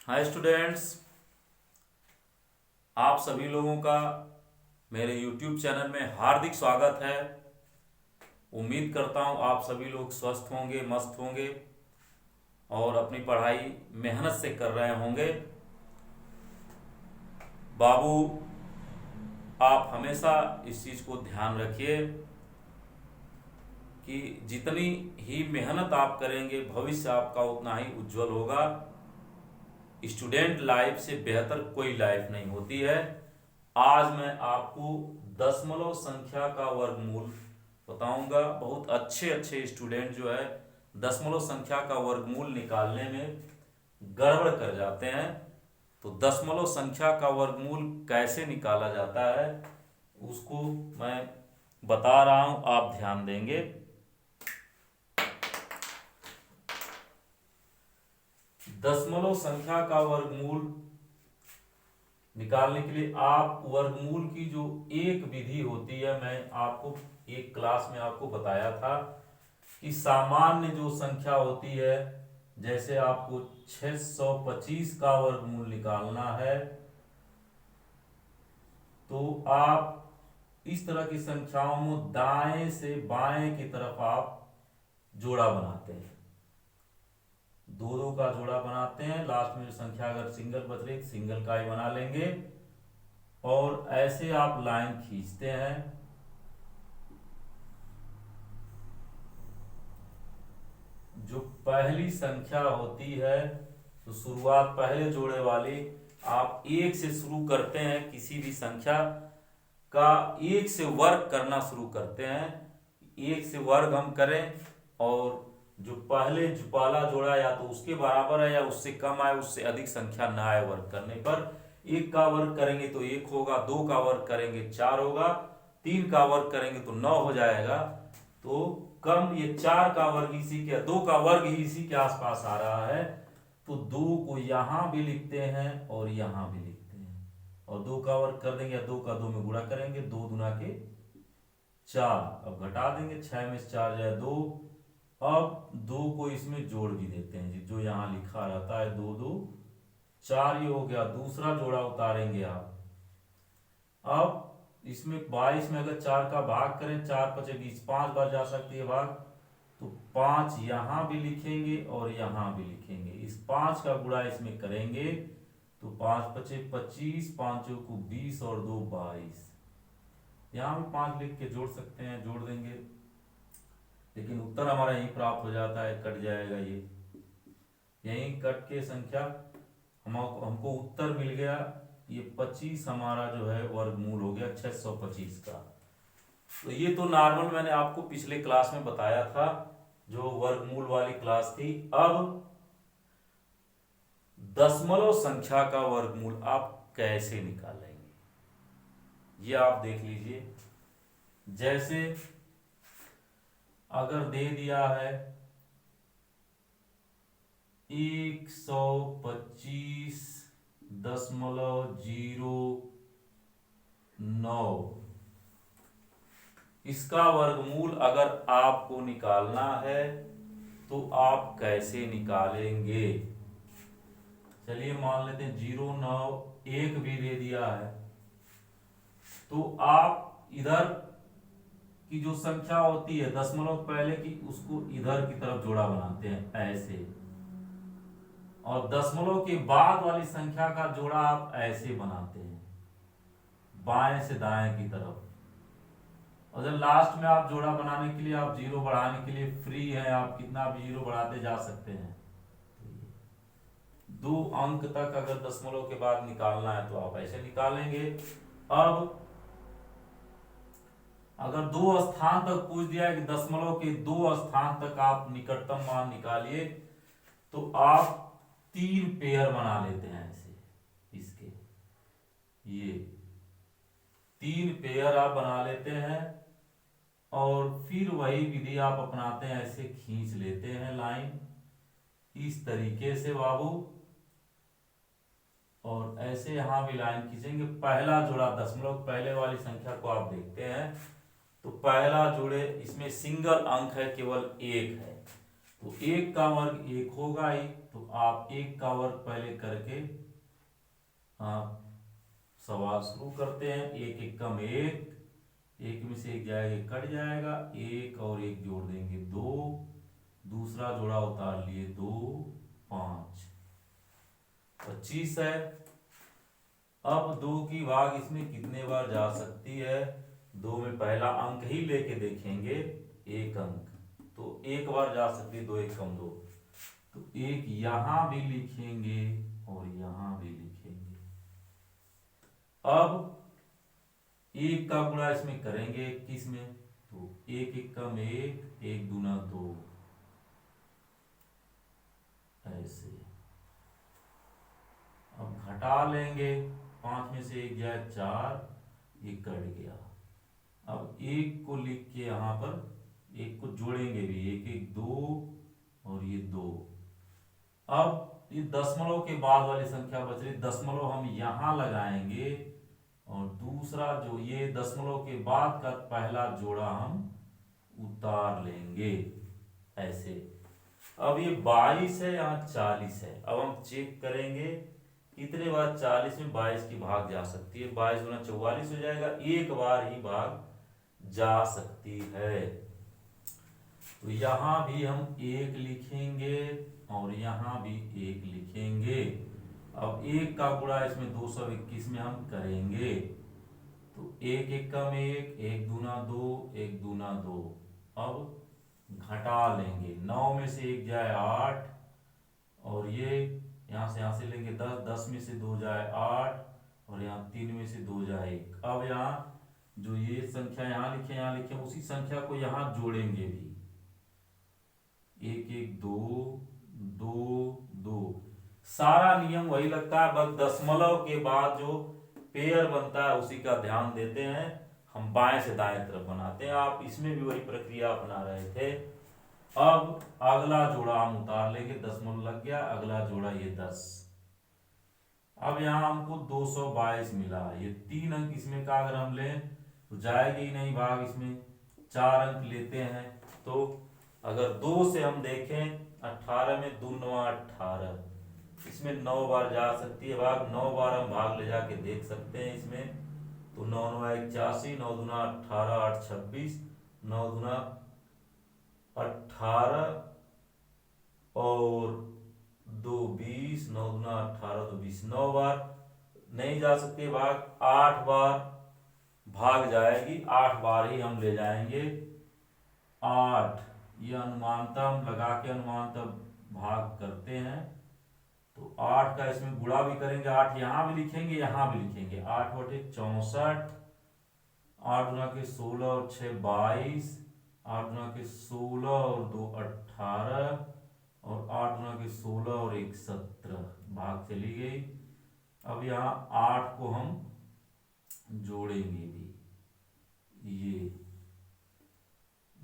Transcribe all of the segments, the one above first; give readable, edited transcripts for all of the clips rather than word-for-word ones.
Hi students, आप सभी लोगों का मेरे YouTube चैनल में हार्दिक स्वागत है। उम्मीद करता हूँ आप सभी लोग स्वस्थ होंगे, मस्त होंगे और अपनी पढ़ाई मेहनत से कर रहे होंगे। बाबू, आप हमेशा इस चीज़ को ध्यान रखिए कि जितनी ही मेहनत आप करेंगे भविष्य आपका उतना ही उज्जवल होगा। स्टूडेंट लाइफ से बेहतर कोई लाइफ नहीं होती है। आज मैं आपको दशमलव संख्या का वर्गमूल बताऊंगा। बहुत अच्छे अच्छे स्टूडेंट जो है दशमलव संख्या का वर्गमूल निकालने में गड़बड़ कर जाते हैं। तो दशमलव संख्या का वर्गमूल कैसे निकाला जाता है उसको मैं बता रहा हूं, आप ध्यान देंगे। दशमलव संख्या का वर्गमूल निकालने के लिए आप वर्गमूल की जो एक विधि होती है, मैं आपको एक क्लास में आपको बताया था कि सामान्य जो संख्या होती है, जैसे आपको 625 का वर्गमूल निकालना है तो आप इस तरह की संख्याओं में दाएं से बाएं की तरफ आप जोड़ा बनाते हैं। दो दो का जोड़ा बनाते हैं, लास्ट में संख्या अगर सिंगल बच रही सिंगल का ही बना लेंगे और ऐसे आप लाइन खींचते हैं। जो पहली संख्या होती है तो शुरुआत पहले जोड़े वाली आप एक से शुरू करते हैं। किसी भी संख्या का एक से वर्ग करना शुरू करते हैं। एक से वर्ग हम करें और जो पहले जुपाला जोड़ा या तो उसके बराबर है या उससे कम आए, उससे अधिक संख्या ना आए वर्ग करने पर। एक का वर्ग करेंगे तो एक होगा, दो का वर्ग करेंगे चार होगा, तीन का वर्ग करेंगे तो नौ हो जाएगा। तो कम ये चार का वर्ग इसी के, दो का वर्ग ही इसी के आसपास आ रहा है, तो दो को यहां भी लिखते हैं और यहां भी लिखते हैं और दो का वर्ग कर देंगे या दो का दो में गुणा करेंगे, दो दुना के चार। अब घटा देंगे, छह में से चार जाए दो। अब दो को इसमें जोड़ भी देते हैं, जो यहां लिखा रहता है दो दो चार, ये हो गया। दूसरा जोड़ा उतारेंगे आप। अब इसमें 22 में अगर चार का भाग करें, चार पचे 20, 5 बार जा सकती है भाग, तो 5 यहां भी लिखेंगे और यहां भी लिखेंगे। इस 5 का गुणा इसमें करेंगे तो 5 पचे 25, 5 को 20 और 2 22। यहां भी 5 लिख के जोड़ सकते हैं, जोड़ देंगे, लेकिन उत्तर हमारा यही प्राप्त हो जाता है, कट जाएगा। ये यही कट के संख्या हमको उत्तर मिल गया। ये 25 हमारा जो है वर्गमूल हो गया 625 का। तो ये तो नॉर्मल मैंने आपको पिछले क्लास में बताया था, जो वर्गमूल वाली क्लास थी। अब दशमलव संख्या का वर्गमूल आप कैसे निकालेंगे ये आप देख लीजिए। जैसे अगर दे दिया है 125.09, इसका वर्गमूल अगर आपको निकालना है तो आप कैसे निकालेंगे। चलिए मान लेते हैं 091 भी दे दिया है, तो आप इधर की जो संख्या होती है दशमलव पहले की, उसको इधर की तरफ जोड़ा बनाते हैं ऐसे, और दशमलव के बाद वाली संख्या का जोड़ा आप ऐसे बनाते हैं बाएं से दाएं की तरफ। और जब लास्ट में आप जोड़ा बनाने के लिए, आप जीरो बढ़ाने के लिए फ्री है, आप कितना भी जीरो बढ़ाते जा सकते हैं। 2 अंक तक अगर दशमलव के बाद निकालना है तो आप ऐसे निकालेंगे। अब अगर 2 स्थान तक पूछ दिया है कि दशमलव के 2 स्थान तक आप निकटतम मान निकालिए, तो आप 3 पेयर बना लेते हैं ऐसे। इसके ये 3 पेयर आप बना लेते हैं और फिर वही विधि आप अपनाते हैं, ऐसे खींच लेते हैं लाइन इस तरीके से बाबू, और ऐसे यहां भी लाइन खींचेंगे। पहला जोड़ा दशमलव पहले वाली संख्या को आप देखते हैं तो पहला जोड़े इसमें सिंगल अंक है, केवल एक है, तो 1 का वर्ग 1 होगा ही, तो आप 1 का वर्ग पहले करके आप सवाल शुरू करते हैं। 1 1 कम 1, 1 में से 1 जाएगा, कट जाएगा, 1 और 1 जोड़ देंगे 2, दूसरा जोड़ा उतार लिए 2 5 25 है। अब 2 की भाग इसमें कितने बार जा सकती है? 2 में पहला अंक ही लेके देखेंगे, 1 अंक, तो 1 बार जा सकती है। 2 1 कम 2, तो 1 यहां भी लिखेंगे और यहां भी लिखेंगे। अब 1 का गुणा इसमें करेंगे किस में, तो 1 1 कम 1, 1 दूना 2, ऐसे। अब घटा लेंगे, 5 में से 1 जाए 4, ये कट गया। अब 1 को लिख के यहां पर 1 को जोड़ेंगे भी, 1 1 2 और ये 2। अब ये दशमलव के बाद वाली संख्या बच रही, दशमलव हम यहां लगाएंगे और दूसरा जो ये दशमलव के बाद का पहला जोड़ा हम उतार लेंगे, ऐसे। अब ये 22 है, यहाँ 40 है। अब हम चेक करेंगे कितने बार 40 में 22 की भाग जा सकती है। 22 गुना 44 हो जाएगा, 1 बार ही भाग जा सकती है। तो यहां भी हम 1 लिखेंगे और यहां भी 1 लिखेंगे। अब 1 का गुणा इसमें 221 में हम करेंगे, तो 1 1 कम 1, 1 दूना 2, 1 दूना 2। अब घटा लेंगे, 9 में से 1 जाए 8 और ये यहां से लेंगे 10, 10 में से 2 जाए 8 और यहाँ 3 में से 2 जाए 1। अब यहाँ जो ये संख्या यहाँ लिखे उसी संख्या को यहाँ जोड़ेंगे भी, 1 1 2 2 2। सारा नियम वही लगता है, बस दशमलव के बाद जो पेयर बनता है उसी का ध्यान देते हैं। हम बाएं से दाएं तरफ बनाते हैं, आप इसमें भी वही प्रक्रिया अपना रहे थे। अब अगला जोड़ा हम उतार लेंगे, दशमलव लग गया, अगला जोड़ा ये 10। अब यहां हमको 222 मिला, ये 3 अंक इसमें का अगर हम लें तो जाएगी ही नहीं भाग, इसमें 4 अंक लेते हैं। तो अगर 2 से हम देखें, 18 में 2 9 18, इसमें 9 बार जा सकती है भाग, 9 बार हम भाग ले जाके देख सकते हैं इसमें। तो 9 9 81, 9 दूना 18, 8 26, 9 दूना 18 और 2 20, 9 दूना 18 तो 20, 9 बार नहीं जा सकती भाग, 8 बार भाग जाएगी, 8 बार ही हम ले जाएंगे। 8 ये अनुमानता हम लगा के अनुमानता भाग करते हैं, तो 8 का इसमें गुणा भी करेंगे, 8 यहां भी लिखेंगे यहां भी लिखेंगे। 8 बटे 64, 8 गुना के 16 और 6 22, 8 गुना के 16 और 2 18 और 8 गुना के 16 और 1 17, भाग चली गई। अब यहाँ 8 को हम जोड़ेंगे भी, ये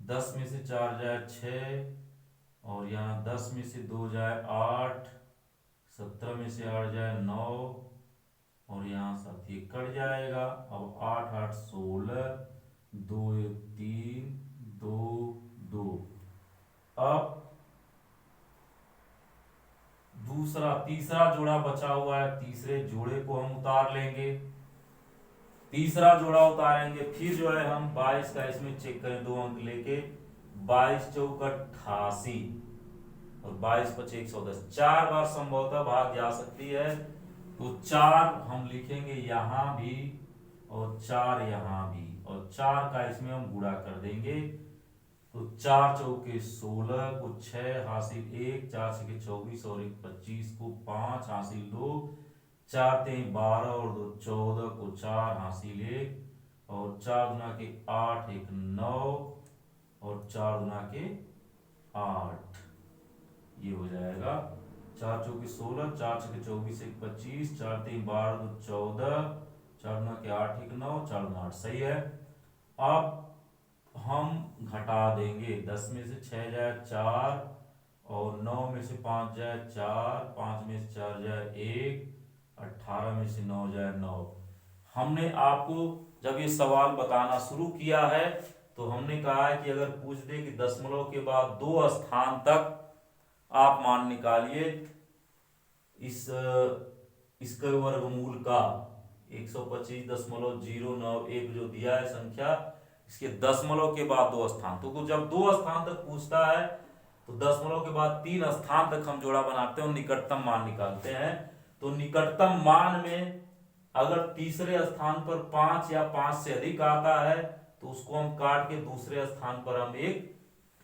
10 में से 4 जाए 6 और यहाँ 10 में से 2 जाए 8, 17 में से 8 जाए 9 और यहाँ साथ ये कट जाएगा। अब 8 8 16, 2 1 3, 2 2। अब तीसरा जोड़ा बचा हुआ है, तीसरे जोड़े को हम उतार लेंगे। तीसरा जोड़ा उतारेंगे, फिर जो है हम 22 का इसमें चेक करें, 2 अंक लेके, 22 चौक 88 और 22 पचे 110, 4 बार संभवतः भाग जा सकती है। तो 4 हम लिखेंगे यहां भी और 4 यहां भी, और 4 का इसमें हम गुणा कर देंगे। तो 4 चौके 16 को 6 हासिल 1, 4 छके 24 और 1 25 को 5 हासिल 2, 4 3 12 और 2 14 को 4 हासिल 1 और 4 गुना के 8 1 9 और 4 गुना के 8, ये हो जाएगा 4 चौके 16, 4 छके 24 1 25, 4 3 12 2 14, 4 गुना के 8 1 9, 4 गुना 8, सही है। अब हम घटा देंगे, 10 में से 6 जाए 4 और 9 में से 5 जाए 4, 5 में से 4 जाए 1, 18 में से 9 जाए 9। हमने आपको जब ये सवाल बताना शुरू किया है तो हमने कहा है कि अगर पूछ दे कि दशमलव के बाद 2 स्थान तक मान निकालिए इसके वर्गमूल का। 125.091 जो दिया है संख्या, इसके दशमलव के बाद 2 स्थान, तो जब 2 स्थान तक पूछता है तो दशमलव के बाद 3 स्थान तक हम जोड़ा बनाते हैं और निकटतम मान निकालते हैं। तो निकटतम मान में अगर तीसरे स्थान पर 5 या 5 से अधिक आता है तो उसको हम काट के दूसरे स्थान पर हम एक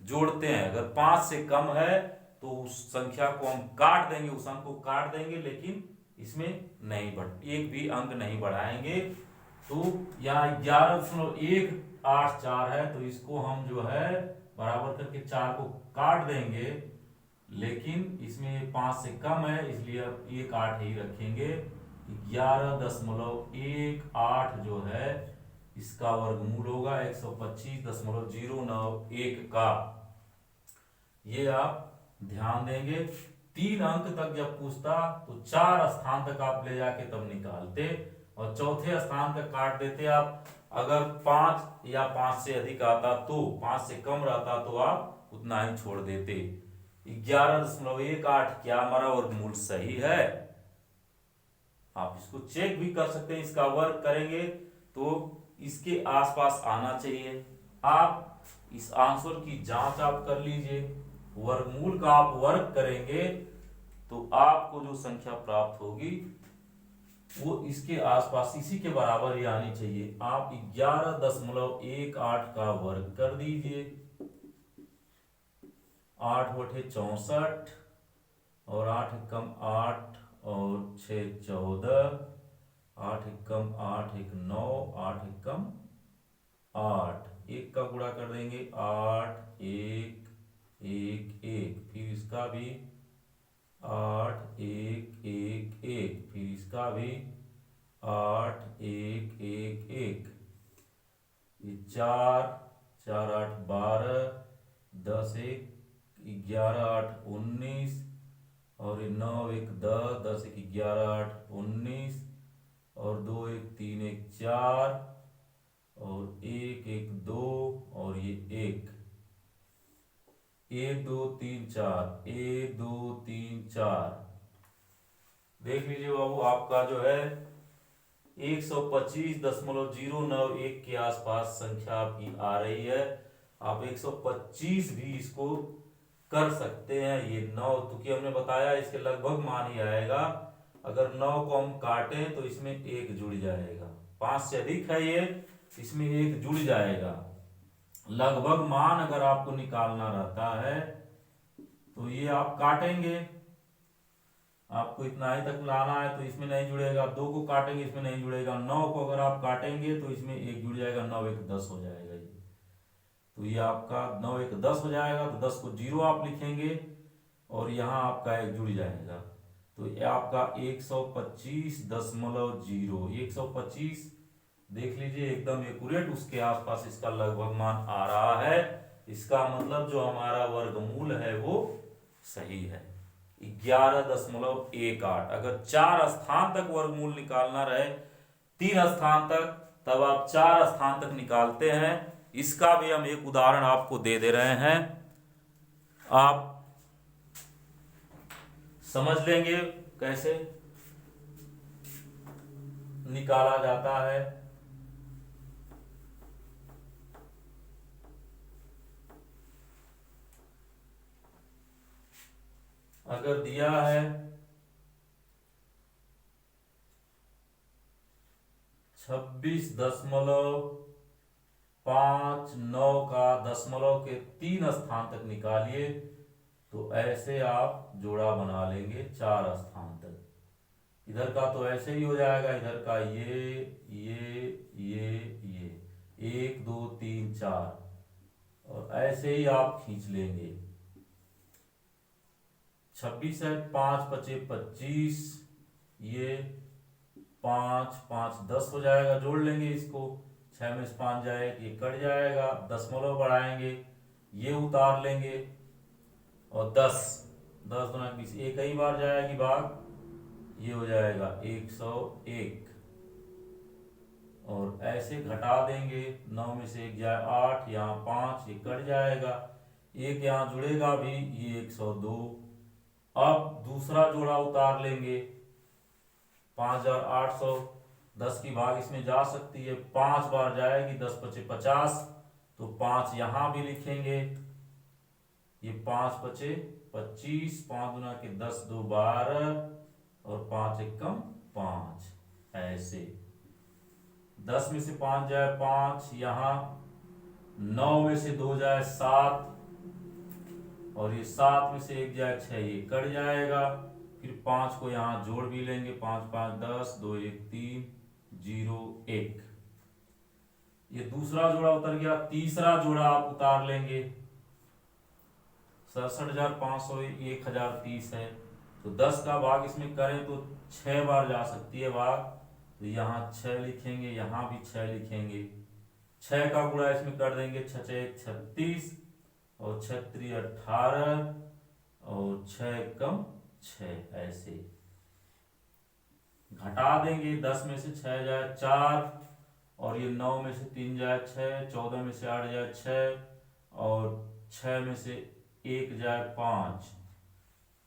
जोड़ते हैं। अगर 5 से कम है तो उस संख्या को हम काट देंगे, उस अंक को काट देंगे, लेकिन इसमें नहीं बढ़ एक भी अंक नहीं बढ़ाएंगे। तो यहाँ 11.184 है, तो इसको हम जो है बराबर करके 4 को काट देंगे, लेकिन इसमें 5 से कम है इसलिए अब 1.8 ही रखेंगे। 11.18 जो है इसका वर्गमूल होगा 125.091 का। ये आप ध्यान देंगे। 3 अंक तक जब पूछता तो 4 स्थान तक आप ले जाके तब निकालते और चौथे स्थान तक काट देते आप। अगर 5 या 5 से अधिक आता तो, 5 से कम रहता तो आप उतना ही छोड़ देते। 11.18 क्या हमारा वर्गमूल सही है? आप इसको चेक भी कर सकते हैं। इसका वर्ग करेंगे तो इसके आसपास आना चाहिए। आप इस आंसर की जांच आप कर लीजिए। वर्गमूल का आप वर्ग करेंगे तो आपको जो संख्या प्राप्त होगी वो इसके आसपास इसी के बराबर ही आनी चाहिए। आप 11.18 का वर्ग कर दीजिए। 8 बटे 64 और 8 कम 8 और 6 14, 8 कम 8 1 9, 8 कम 8, 1 का गुणा कर देंगे 8 1 1 1, फिर इसका भी 8 1 1 1, फिर इसका भी 8 1 1 1, ये 4 4 8 12, 10 1 11 8 19 और 9 1 10, 10 1 11 8 19 और 2 1 3 1 4 और 1 1 2 और ये 1 1 2 3 4, 1 2 3 4। देख लीजिए बाबू, आपका जो है 125.091 के आसपास संख्या आपकी आ रही है। आप 125 भी इसको कर सकते हैं। ये 9 क्योंकि हमने बताया इसके लगभग मान ही आएगा। अगर 9 को हम काटें तो इसमें 1 जुड़ जाएगा। 5 से अधिक है ये, इसमें 1 जुड़ जाएगा। लगभग मान अगर आपको निकालना रहता है तो ये आप काटेंगे, आपको इतना ही तक लाना है तो इसमें नहीं जुड़ेगा। 2 को काटेंगे इसमें नहीं जुड़ेगा। 9 को अगर आप काटेंगे तो इसमें 1 जुड़ जाएगा। 9 1 10 हो जाएगा ये। तो ये आपका 9 1 10 हो जाएगा। तो 10 को 0 आप लिखेंगे और यहाँ आपका 1 जुड़ जाएगा। तो ये आपका 125.0 125 देख लीजिए एकदम एक्यूरेट उसके आसपास इसका लगभग मान आ रहा है। इसका मतलब जो हमारा वर्गमूल है वो सही है 11.18। अगर 4 स्थान तक वर्गमूल निकालना रहे, 3 स्थान तक, तब आप 4 स्थान तक निकालते हैं। इसका भी हम एक उदाहरण आपको दे दे रहे हैं, आप समझ लेंगे कैसे निकाला जाता है। अगर दिया है 26.59 का दशमलव के 3 स्थान तक निकालिए, तो ऐसे आप जोड़ा बना लेंगे 4 स्थान तक। इधर का तो ऐसे ही हो जाएगा, इधर का ये 1 2 3 4 और ऐसे ही आप खींच लेंगे। 26 है, 5 5 25, ये 5 5 10 हो जाएगा। जोड़ लेंगे इसको, 6 में से 5 जाएगा, ये कट जाएगा। दशमलव बढ़ाएंगे, ये उतार लेंगे और 10 10 गुना 20, एक ही बार जाएगी भाग, ये हो जाएगा 101 और ऐसे घटा देंगे। 9 में से 1 जाए 8, यहाँ 5, ये कट जाएगा। 1 यहाँ जुड़ेगा भी, ये 102 अब दूसरा जोड़ा उतार लेंगे 5800, 10 की भाग इसमें जा सकती है, 5 बार जाएगी, 10 पचे 50, तो 5 यहां भी लिखेंगे, ये 5 पचे 25, 5 गुना के 10 दो 12 और 5 एकम 5, ऐसे 10 में से 5 जाए 5, यहां 9 में से 2 जाए 7, और ये 7 में से 1 जाए 6, ये कट जाएगा। फिर 5 को यहां जोड़ भी लेंगे, 5 5 10, 2 1 3, 0 1, ये दूसरा जोड़ा उतर गया। तीसरा जोड़ा आप उतार लेंगे, 67,500 1030 है, तो 10 का भाग इसमें करें तो 6 बार जा सकती है भाग, तो यहाँ 6 लिखेंगे, यहाँ भी 6 लिखेंगे, 6 का गुणा इसमें कर देंगे, 6 6 36 और 6 3 18 और 6 कम 6, ऐसे घटा देंगे। 10 में से 6 जाए 4, और ये 9 में से 3 जाए 6, 14 में से 8 जाए 6, और 6 में से 1 जाए 5,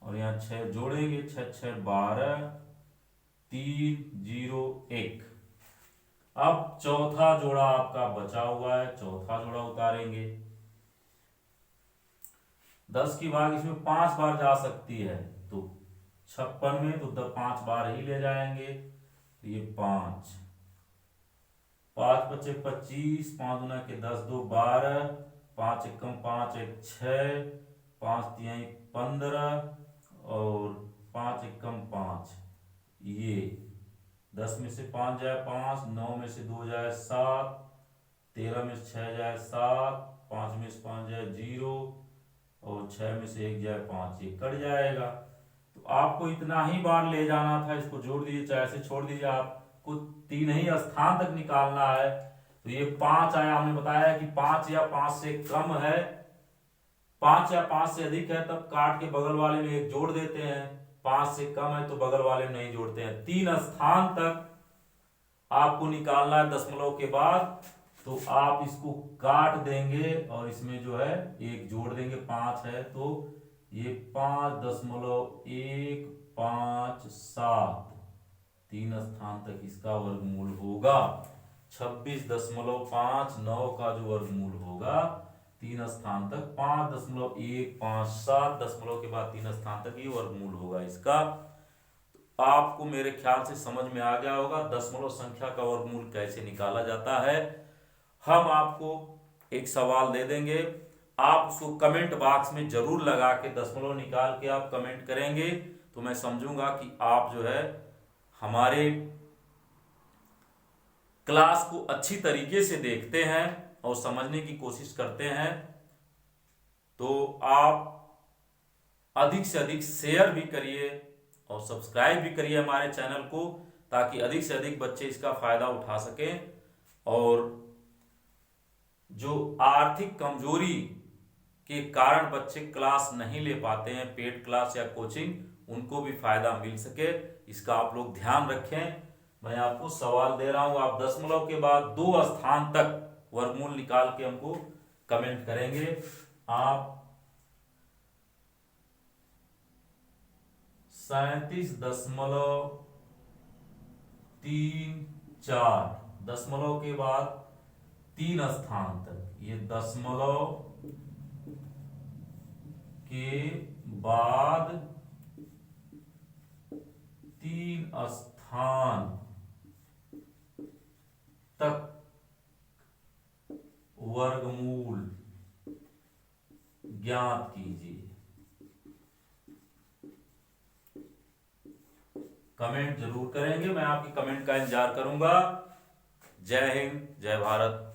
और यहाँ 6 जोड़ेंगे, 6 6 12, 3 0 1। अब चौथा जोड़ा आपका बचा हुआ है, चौथा जोड़ा उतारेंगे। 10 की भाग इसमें 5 बार जा सकती है, तो 56 में तो 5 बार ही ले जाएंगे, तो ये 5 5 पचे 25, 5 गुना के 10 दो 12, 5 एकम 5 1 6, 5 3 15 और 5 एकम 5, ये 10 में से 5 जाए 5, 9 में से 2 जाए 7, 13 में से 6 जाए 7, 5 में से 5 जाए 0 और 6 में से 1 जाए 5, ये कट जाएगा। तो आपको इतना ही बार ले जाना था, इसको जोड़ दीजिए चाहे ऐसे छोड़ दीजिए, आपको 3 ही स्थान तक निकालना है। तो ये 5 आया, हमने बताया कि 5 या 5 से कम है, 5 या 5 से अधिक है तब काट के बगल वाले में 1 जोड़ देते हैं, 5 से कम है तो बगल वाले में नहीं जोड़ते हैं। 3 स्थान तक आपको निकालना है दशमलव के बाद, तो आप इसको काट देंगे और इसमें जो है 1 जोड़ देंगे, 5 है तो ये 5.157, 3 स्थान तक इसका वर्गमूल होगा। 26.59 का जो वर्गमूल होगा 3 स्थान तक 5.157, दशमलव के बाद 3 स्थान तक ये वर्गमूल होगा इसका। तो आपको मेरे ख्याल से समझ में आ गया होगा दशमलव संख्या का वर्गमूल कैसे निकाला जाता है। हम आपको एक सवाल दे देंगे, आप उसको कमेंट बॉक्स में जरूर लगा के दशमलव निकाल के आप कमेंट करेंगे, तो मैं समझूंगा कि आप जो है हमारे क्लास को अच्छी तरीके से देखते हैं और समझने की कोशिश करते हैं। तो आप अधिक से अधिक शेयर भी करिए और सब्सक्राइब भी करिए हमारे चैनल को, ताकि अधिक से अधिक बच्चे इसका फायदा उठा सकें, और जो आर्थिक कमजोरी के कारण बच्चे क्लास नहीं ले पाते हैं, पेड क्लास या कोचिंग, उनको भी फायदा मिल सके, इसका आप लोग ध्यान रखें। मैं आपको सवाल दे रहा हूं, आप दशमलव के बाद 2 स्थान तक वर्गमूल निकाल के हमको कमेंट करेंगे। आप 37.34, दशमलव के बाद 3 स्थान तक, ये दशमलव के बाद 3 स्थान तक वर्गमूल ज्ञात कीजिए। कमेंट जरूर करेंगे, मैं आपकी कमेंट का इंतजार करूंगा। जय हिंद, जय भारत।